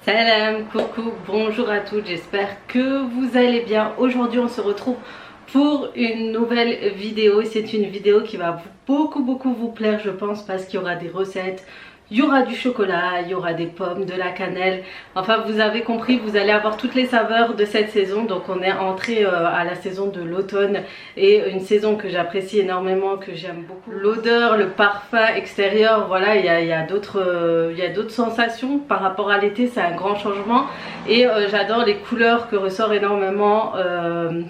Salam, coucou, bonjour à toutes, j'espère que vous allez bien. Aujourd'hui on se retrouve pour une nouvelle vidéo. C'est une vidéo qui va beaucoup vous plaire je pense, parce qu'il y aura des recettes, il y aura du chocolat, il y aura des pommes, de la cannelle. Enfin vous avez compris, vous allez avoir toutes les saveurs de cette saison. Donc on est entré à la saison de l'automne, et une saison que j'apprécie énormément, que j'aime beaucoup. L'odeur, le parfum extérieur, voilà, il y a d'autres sensations par rapport à l'été, c'est un grand changement. Et j'adore les couleurs que ressort énormément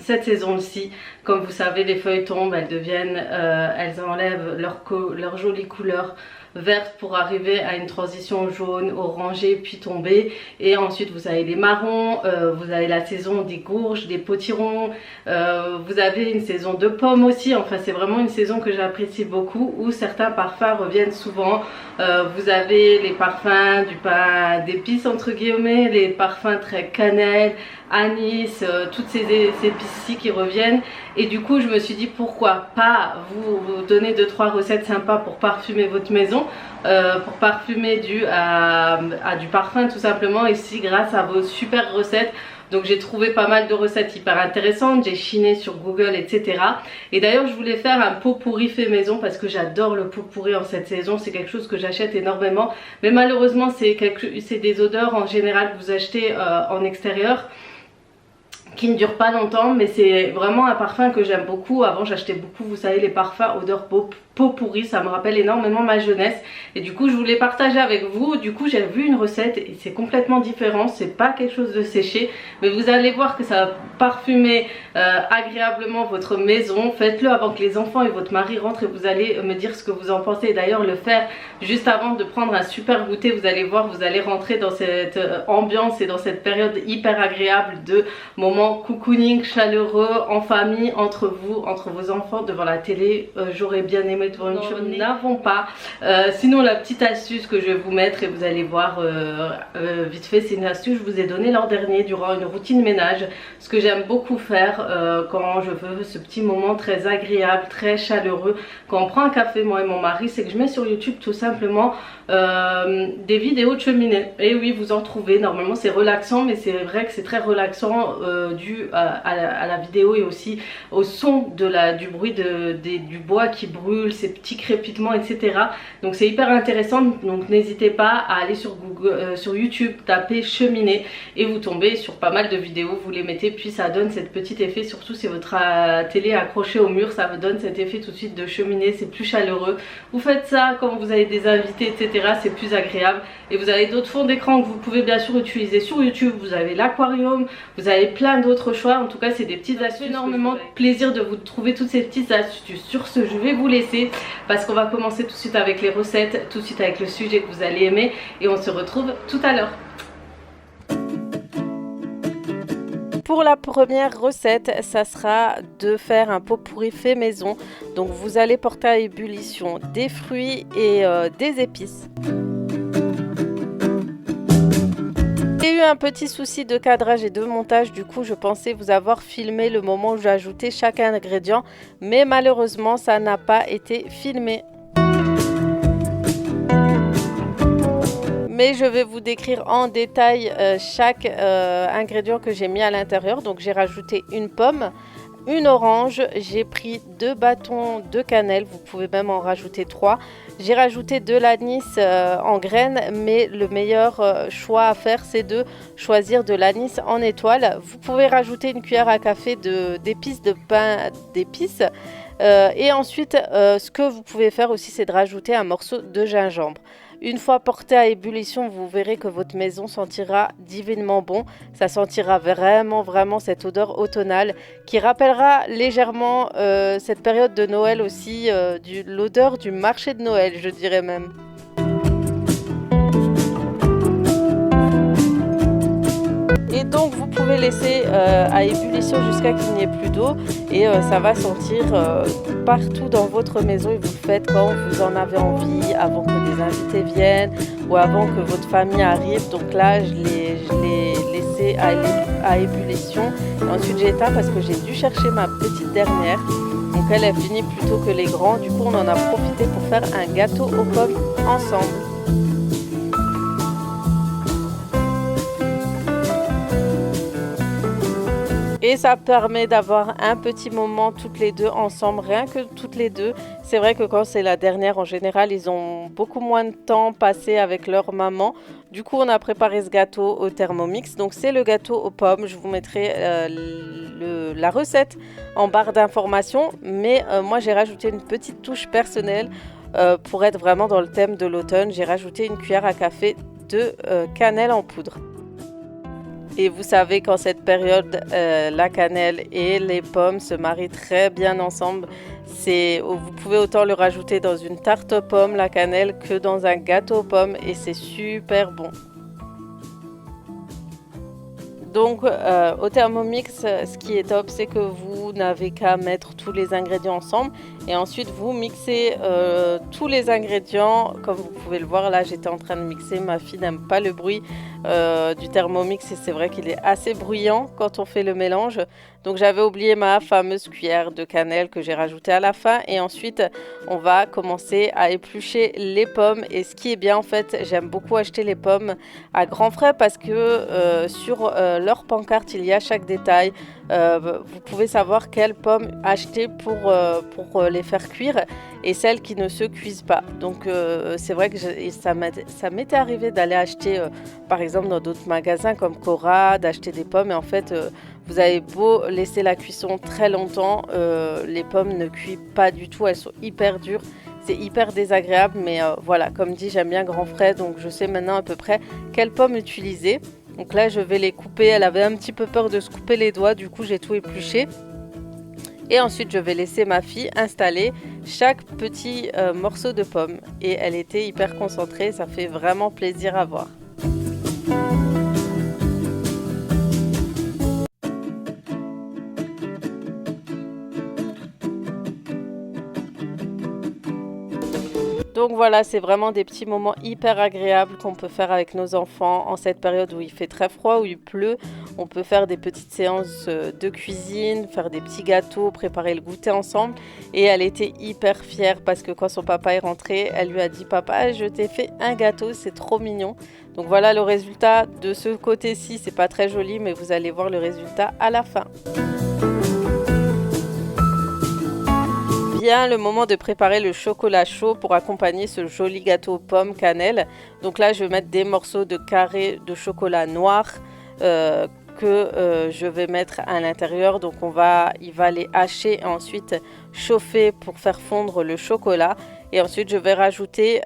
cette saison-ci. Comme vous savez, les feuilles tombent, elles enlèvent leur jolie couleur verte pour arriver à une transition jaune, orangée, puis tomber. Et ensuite vous avez les marrons, vous avez la saison des gourges, des potirons, vous avez une saison de pommes aussi. Enfin c'est vraiment une saison que j'apprécie beaucoup, où certains parfums reviennent souvent. Vous avez les parfums du pain d'épices entre guillemets, les parfums très cannelle, anis, toutes ces épices-ci qui reviennent. Et du coup je me suis dit pourquoi pas vous donner 2-3 recettes sympas pour parfumer votre maison, pour parfumer du parfum tout simplement, ici grâce à vos super recettes. Donc j'ai trouvé pas mal de recettes hyper intéressantes, j'ai chiné sur Google, etc. Et d'ailleurs je voulais faire un pot pourri fait maison, parce que j'adore le pot pourri en cette saison. C'est quelque chose que j'achète énormément, mais malheureusement c'est des odeurs en général que vous achetez en extérieur, qui ne dure pas longtemps, mais c'est vraiment un parfum que j'aime beaucoup. Avant j'achetais beaucoup, vous savez, les parfums odeur pot pourri, ça me rappelle énormément ma jeunesse, et du coup je voulais partager avec vous. Du coup j'ai vu une recette et c'est complètement différent, c'est pas quelque chose de séché, mais vous allez voir que ça va parfumer agréablement votre maison. Faites-le avant que les enfants et votre mari rentrent et vous allez me dire ce que vous en pensez. D'ailleurs le faire juste avant de prendre un super goûter, vous allez voir, vous allez rentrer dans cette ambiance et dans cette période hyper agréable de moments cocooning chaleureux en famille, entre vous, entre vos enfants, devant la télé. J'aurais bien aimé devant une cheminée, nous n'avons pas. Sinon la petite astuce que je vais vous mettre, et vous allez voir vite fait, c'est une astuce que je vous ai donnée l'an dernier durant une routine ménage. Ce que j'aime beaucoup faire quand je veux ce petit moment très agréable, très chaleureux, quand on prend un café moi et mon mari, c'est que je mets sur YouTube tout simplement des vidéos de cheminée. Et oui, vous en trouvez, normalement c'est relaxant, mais c'est vrai que c'est très relaxant dû à la vidéo, et aussi au son du bruit du bois qui brûle, ces petits crépitements, etc. Donc c'est hyper intéressant. Donc n'hésitez pas à aller sur Google, sur YouTube, taper cheminée, et vous tombez sur pas mal de vidéos, vous les mettez, puis ça donne cet petit effet, surtout si votre télé est accrochée au mur, ça vous donne cet effet tout de suite de cheminée, c'est plus chaleureux. Vous faites ça quand vous avez des invités, etc. c'est plus agréable. Et vous avez d'autres fonds d'écran que vous pouvez bien sûr utiliser sur YouTube. Vous avez l'aquarium, vous avez plein d'autres choix. En tout cas c'est des petites astuces, énormément de plaisir de vous trouver toutes ces petites astuces. Sur ce je vais vous laisser, parce qu'on va commencer tout de suite avec les recettes, tout de suite avec le sujet que vous allez aimer, et on se retrouve tout à l'heure. Pour la première recette, ça sera de faire un pot pourri fait maison. Donc vous allez porter à ébullition des fruits et des épices. J'ai eu un petit souci de cadrage et de montage, du coup je pensais vous avoir filmé le moment où j'ai ajouté chaque ingrédient, mais malheureusement ça n'a pas été filmé. Mais je vais vous décrire en détail chaque ingrédient que j'ai mis à l'intérieur. Donc j'ai rajouté une pomme, une orange, j'ai pris 2 bâtons de cannelle, vous pouvez même en rajouter 3. J'ai rajouté de l'anis en graines, mais le meilleur choix à faire, c'est de choisir de l'anis en étoile. Vous pouvez rajouter une cuillère à café d'épices, de pain d'épices. Et ensuite, ce que vous pouvez faire aussi, c'est de rajouter un morceau de gingembre. Une fois porté à ébullition, vous verrez que votre maison sentira divinement bon. Ça sentira vraiment cette odeur automnale qui rappellera légèrement cette période de Noël aussi, l'odeur du marché de Noël, je dirais même. Et donc vous pouvez laisser à ébullition jusqu'à qu'il n'y ait plus d'eau, et ça va sentir partout dans votre maison, et vous le faites quand vous en avez envie, avant que des invités viennent ou avant que votre famille arrive. Donc là je l'ai laissé à ébullition, et ensuite j'ai éteint parce que j'ai dû chercher ma petite dernière. Donc elle est finie plus tôt que les grands, du coup on en a profité pour faire un gâteau aux pommes ensemble. Et ça permet d'avoir un petit moment toutes les deux ensemble, rien que toutes les deux. C'est vrai que quand c'est la dernière, en général, ils ont beaucoup moins de temps passé avec leur maman. Du coup, on a préparé ce gâteau au Thermomix. Donc, c'est le gâteau aux pommes. Je vous mettrai la recette en barre d'informations. Mais moi, j'ai rajouté une petite touche personnelle pour être vraiment dans le thème de l'automne. J'ai rajouté une cuillère à café de cannelle en poudre. Et vous savez qu'en cette période, la cannelle et les pommes se marient très bien ensemble. Vous pouvez autant le rajouter dans une tarte aux pommes, la cannelle, que dans un gâteau aux pommes et c'est super bon. Donc au Thermomix, ce qui est top, c'est que vous n'avez qu'à mettre tous les ingrédients ensemble et ensuite vous mixez tous les ingrédients. Comme vous pouvez le voir là, j'étais en train de mixer, ma fille n'aime pas le bruit du Thermomix et c'est vrai qu'il est assez bruyant quand on fait le mélange. Donc j'avais oublié ma fameuse cuillère de cannelle que j'ai rajoutée à la fin et ensuite on va commencer à éplucher les pommes. Et ce qui est bien en fait, j'aime beaucoup acheter les pommes à grands frais parce que sur leur pancarte il y a chaque détail. Vous pouvez savoir quelles pommes acheter pour les faire cuire et celles qui ne se cuisent pas. Donc c'est vrai que ça m'était arrivé d'aller acheter par exemple dans d'autres magasins comme Cora, d'acheter des pommes et en fait vous avez beau laisser la cuisson très longtemps, les pommes ne cuisent pas du tout, elles sont hyper dures. C'est hyper désagréable, mais voilà, comme dit, j'aime bien grand frais, donc je sais maintenant à peu près quelles pommes utiliser. Donc là, je vais les couper. Elle avait un petit peu peur de se couper les doigts, du coup, j'ai tout épluché. Et ensuite, je vais laisser ma fille installer chaque petit morceau de pomme. Et elle était hyper concentrée, ça fait vraiment plaisir à voir. Donc voilà, c'est vraiment des petits moments hyper agréables qu'on peut faire avec nos enfants en cette période où il fait très froid, où il pleut. On peut faire des petites séances de cuisine, faire des petits gâteaux, préparer le goûter ensemble. Et elle était hyper fière parce que quand son papa est rentré, elle lui a dit « Papa, je t'ai fait un gâteau, c'est trop mignon ». Donc voilà le résultat de ce côté-ci, c'est pas très joli, mais vous allez voir le résultat à la fin. Vient le moment de préparer le chocolat chaud pour accompagner ce joli gâteau aux pommes cannelle. Donc là, je vais mettre des morceaux de carré de chocolat noir que je vais mettre à l'intérieur. Donc il va les hacher et ensuite chauffer pour faire fondre le chocolat. Et ensuite, je vais rajouter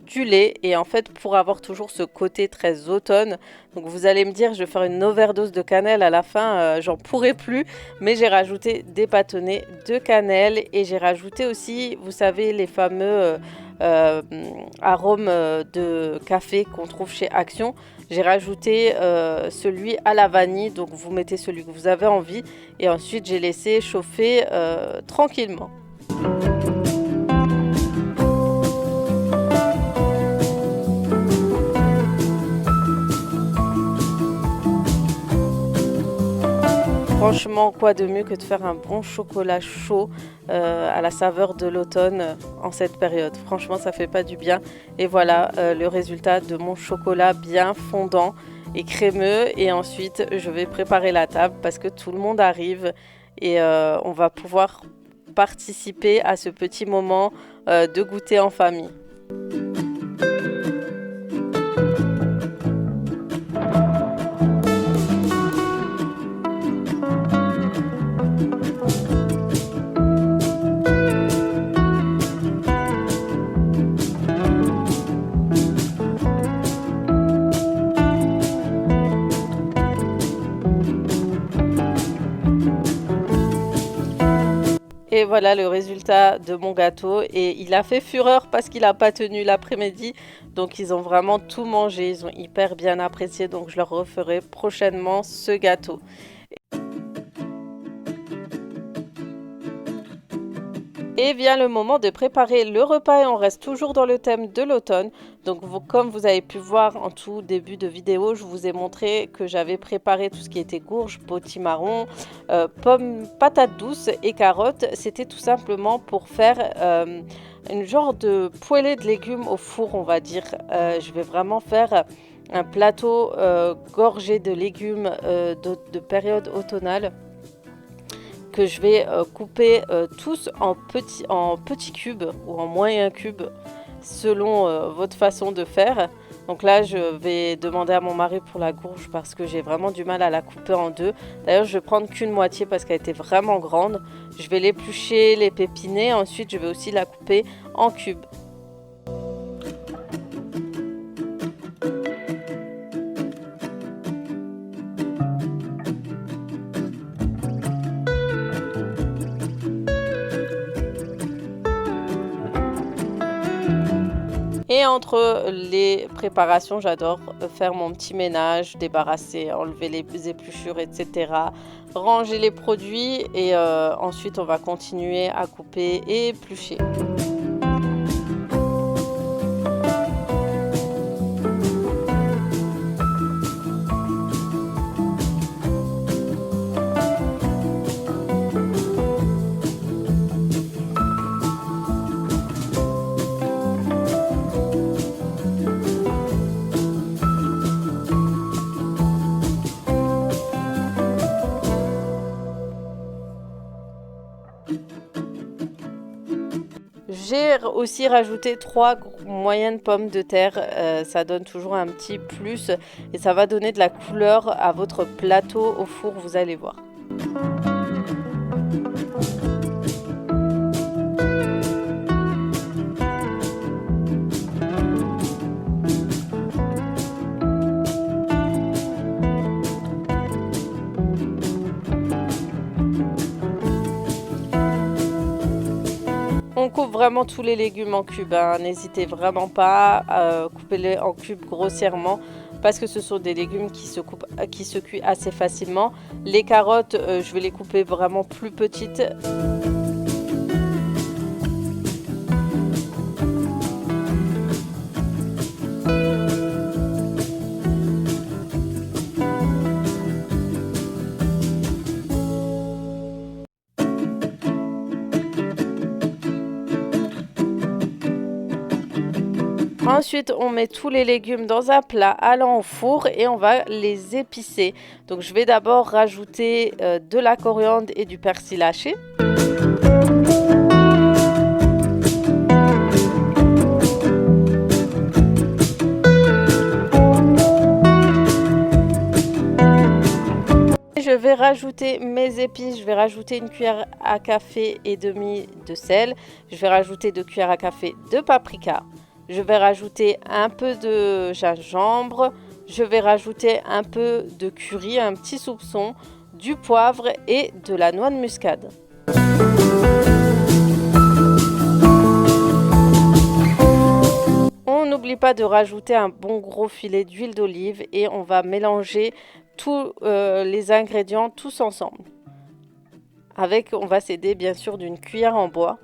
du lait. Et en fait, pour avoir toujours ce côté très automne, donc vous allez me dire, je vais faire une overdose de cannelle à la fin, j'en pourrai plus. Mais j'ai rajouté des bâtonnets de cannelle et j'ai rajouté aussi, vous savez, les fameux arômes de café qu'on trouve chez Action. J'ai rajouté celui à la vanille, donc vous mettez celui que vous avez envie. Et ensuite, j'ai laissé chauffer tranquillement. Franchement, quoi de mieux que de faire un bon chocolat chaud à la saveur de l'automne en cette période. Franchement, ça fait pas du bien. Et voilà le résultat de mon chocolat bien fondant et crémeux. Et ensuite, je vais préparer la table parce que tout le monde arrive et on va pouvoir participer à ce petit moment de goûter en famille. Et voilà le résultat de mon gâteau et il a fait fureur parce qu'il n'a pas tenu l'après-midi. Donc ils ont vraiment tout mangé, ils ont hyper bien apprécié. Donc je leur referai prochainement ce gâteau. Et vient le moment de préparer le repas et on reste toujours dans le thème de l'automne. Donc comme vous avez pu voir en tout début de vidéo, je vous ai montré que j'avais préparé tout ce qui était gourges, potimarron, pommes, patates douces et carottes. C'était tout simplement pour faire une genre de poêlée de légumes au four, on va dire. Je vais vraiment faire un plateau gorgé de légumes de période automnale que je vais couper tous en petits cubes ou en moyens cubes selon votre façon de faire. Donc là, je vais demander à mon mari pour la courge parce que j'ai vraiment du mal à la couper en deux. D'ailleurs, je vais prendre qu'une moitié parce qu'elle était vraiment grande. Je vais l'éplucher, les pépiner. Ensuite, je vais aussi la couper en cubes. Et entre les préparations, j'adore faire mon petit ménage, débarrasser, enlever les épluchures, etc. Ranger les produits et ensuite on va continuer à couper et éplucher. J'ai aussi rajouté 3 moyennes pommes de terre, ça donne toujours un petit plus et ça va donner de la couleur à votre plateau au four, vous allez voir. On coupe vraiment tous les légumes en cubes, hein. N'hésitez vraiment pas à couper-les en cubes grossièrement parce que ce sont des légumes qui se cuisent assez facilement. Les carottes, je vais les couper vraiment plus petites. Ensuite, on met tous les légumes dans un plat allant au four et on va les épicer. Donc, je vais d'abord rajouter de la coriandre et du persil haché. Je vais rajouter mes épices, je vais rajouter 1 cuillère à café et demi de sel. Je vais rajouter 2 cuillères à café de paprika. Je vais rajouter un peu de gingembre, je vais rajouter un peu de curry, un petit soupçon, du poivre et de la noix de muscade. On n'oublie pas de rajouter un bon gros filet d'huile d'olive et on va mélanger tous les ingrédients tous ensemble. On va s'aider bien sûr d'une cuillère en bois.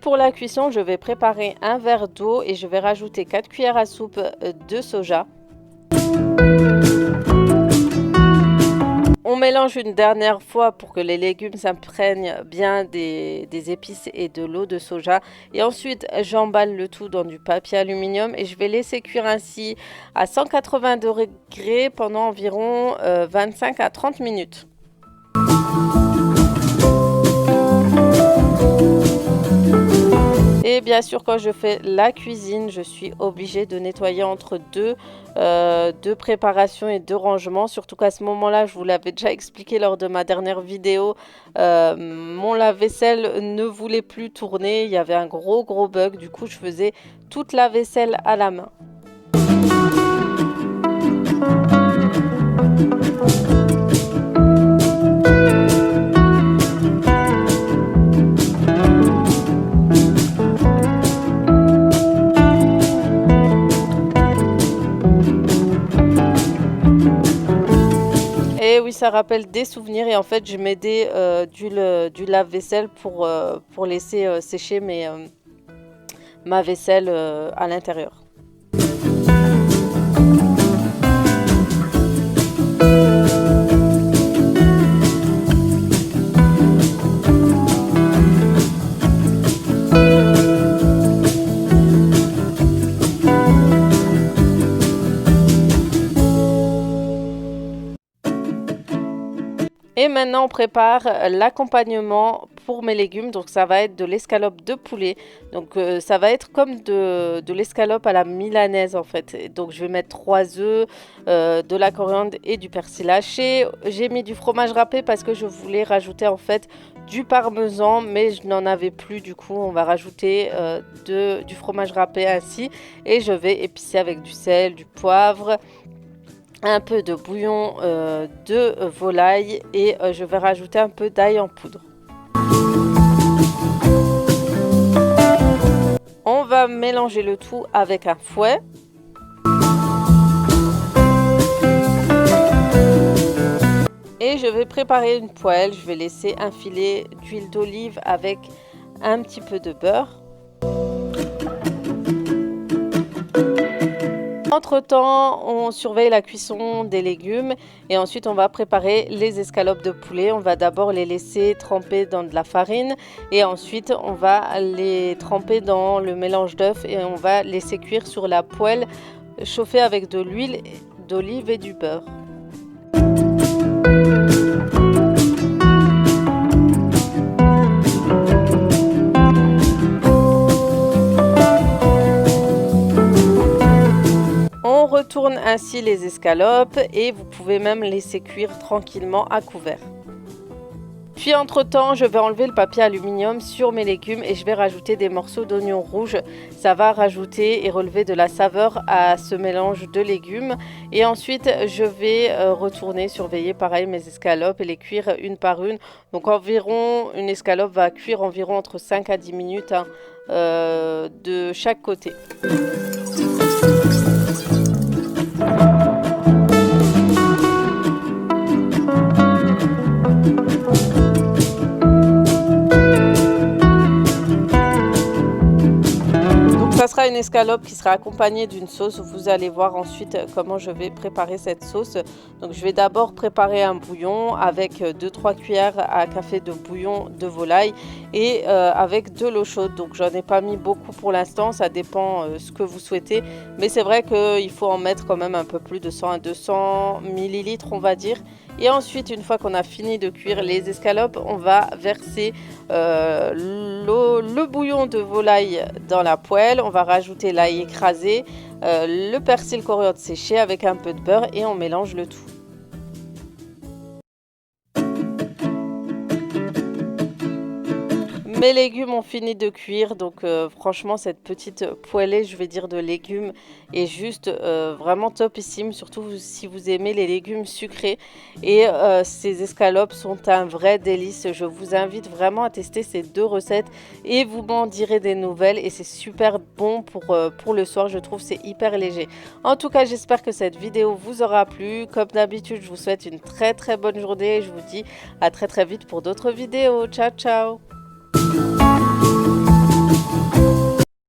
Pour la cuisson, je vais préparer un verre d'eau et je vais rajouter 4 cuillères à soupe de soja. On mélange une dernière fois pour que les légumes s'imprègnent bien des épices et de l'eau de soja. Et ensuite, j'emballe le tout dans du papier aluminium et je vais laisser cuire ainsi à 180 degrés pendant environ 25 à 30 minutes. Et bien sûr, quand je fais la cuisine, je suis obligée de nettoyer entre deux préparations et 2 rangements. Surtout qu'à ce moment-là, je vous l'avais déjà expliqué lors de ma dernière vidéo, mon lave-vaisselle ne voulait plus tourner. Il y avait un gros bug. Du coup, je faisais toute la vaisselle à la main. Et oui, ça rappelle des souvenirs et en fait, je m'aidais du lave-vaisselle pour laisser sécher ma vaisselle à l'intérieur. Et maintenant, on prépare l'accompagnement pour mes légumes. Donc, ça va être de l'escalope de poulet. Donc, ça va être comme de l'escalope à la milanaise, en fait. Et donc, je vais mettre 3 œufs, de la coriandre et du persil haché. J'ai mis du fromage râpé parce que je voulais rajouter, en fait, du parmesan. Mais je n'en avais plus. Du coup, on va rajouter du fromage râpé ainsi. Et je vais épicer avec du sel, du poivre, un peu de bouillon de volaille et je vais rajouter un peu d'ail en poudre. On va mélanger le tout avec un fouet. Et je vais préparer une poêle. Je vais laisser un filet d'huile d'olive avec un petit peu de beurre. Entre-temps, on surveille la cuisson des légumes et ensuite on va préparer les escalopes de poulet. On va d'abord les laisser tremper dans de la farine et ensuite on va les tremper dans le mélange d'œufs et on va laisser cuire sur la poêle chauffée avec de l'huile d'olive et du beurre. On retourne ainsi les escalopes et vous pouvez même laisser cuire tranquillement à couvert. Puis entre-temps, je vais enlever le papier aluminium sur mes légumes et je vais rajouter des morceaux d'oignon rouge. Ça va rajouter et relever de la saveur à ce mélange de légumes. Et ensuite, je vais retourner surveiller pareil mes escalopes et les cuire une par une. Donc environ, une escalope va cuire environ entre 5 à 10 minutes de chaque côté. Ça sera une escalope qui sera accompagnée d'une sauce. Vous allez voir ensuite comment je vais préparer cette sauce. Donc je vais d'abord préparer un bouillon avec 2-3 cuillères à café de bouillon de volaille et avec de l'eau chaude. Donc j'en ai pas mis beaucoup pour l'instant, ça dépend ce que vous souhaitez. Mais c'est vrai qu'il faut en mettre quand même un peu plus de 100 à 200 millilitres on va dire. Et ensuite, une fois qu'on a fini de cuire les escalopes, on va verser le bouillon de volaille dans la poêle. On va rajouter l'ail écrasé, le persil coriandre séché avec un peu de beurre et on mélange le tout. Mes légumes ont fini de cuire, donc franchement cette petite poêlée, je vais dire, de légumes est juste vraiment topissime, surtout si vous aimez les légumes sucrés. Et ces escalopes sont un vrai délice. Je vous invite vraiment à tester ces deux recettes et vous m'en direz des nouvelles. Et c'est super bon pour le soir, je trouve, c'est hyper léger. En tout cas, j'espère que cette vidéo vous aura plu. Comme d'habitude, je vous souhaite une très bonne journée et je vous dis à très vite pour d'autres vidéos. Ciao, ciao!